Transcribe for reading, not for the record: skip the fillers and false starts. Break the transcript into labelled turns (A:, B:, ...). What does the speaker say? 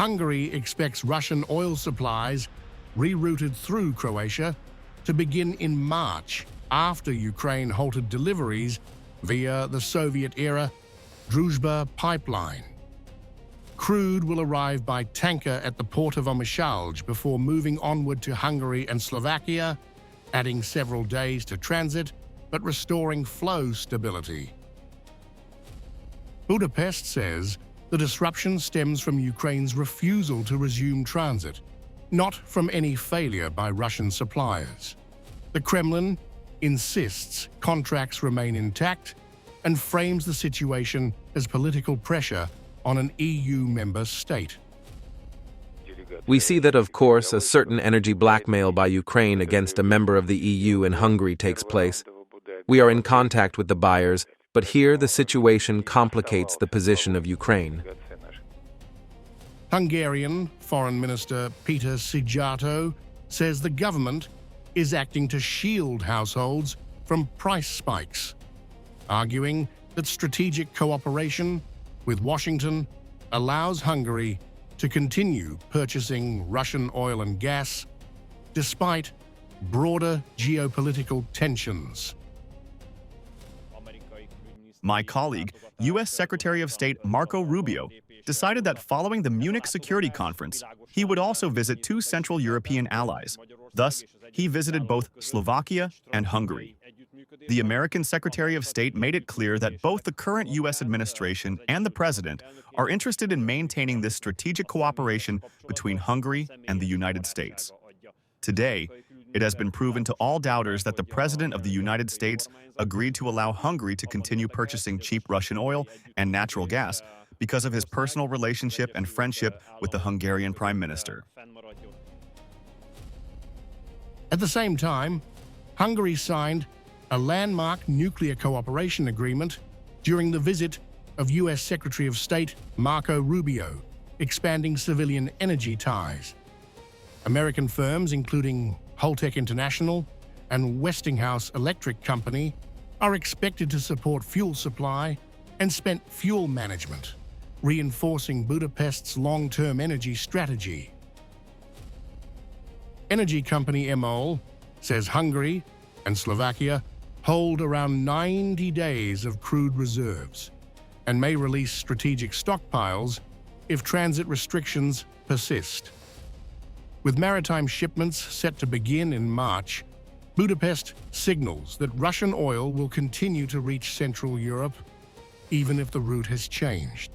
A: Hungary expects Russian oil supplies rerouted through Croatia to begin in March after Ukraine halted deliveries via the Soviet-era Druzhba pipeline. Crude will arrive by tanker at the Port of Omisalj before moving onward to Hungary and Slovakia, adding several days to transit but restoring flow stability. Budapest says the disruption stems from Ukraine's refusal to resume transit, not from any failure by Russian suppliers. The Kremlin insists contracts remain intact and frames the situation as political pressure on an EU member state.
B: We see that, of course, a certain energy blackmail by Ukraine against a member of the EU and Hungary takes place. We are in contact with the buyers, but here the situation complicates the position of Ukraine.
A: Hungarian Foreign Minister Peter Szijjártó says the government is acting to shield households from price spikes, arguing that strategic cooperation with Washington allows Hungary to continue purchasing Russian oil and gas despite broader geopolitical tensions.
C: My colleague, U.S. Secretary of State Marco Rubio, decided that following the Munich Security Conference, he would also visit two Central European allies. Thus, he visited both Slovakia and Hungary. The American Secretary of State made it clear that both the current U.S. administration and the President are interested in maintaining this strategic cooperation between Hungary and the United States. Today, it has been proven to all doubters that the President of the United States agreed to allow Hungary to continue purchasing cheap Russian oil and natural gas because of his personal relationship and friendship with the Hungarian Prime Minister.
A: At the same time, Hungary signed a landmark nuclear cooperation agreement during the visit of U.S. Secretary of State Marco Rubio, expanding civilian energy ties. American firms, including HALTED International and Westinghouse Electric Company, are expected to support fuel supply and spent fuel management, reinforcing Budapest's long-term energy strategy. Energy company MOL says Hungary and Slovakia hold around 90 days of crude reserves and may release strategic stockpiles if transit restrictions persist. With maritime shipments set to begin in March, Budapest signals that Russian oil will continue to reach Central Europe, even if the route has changed.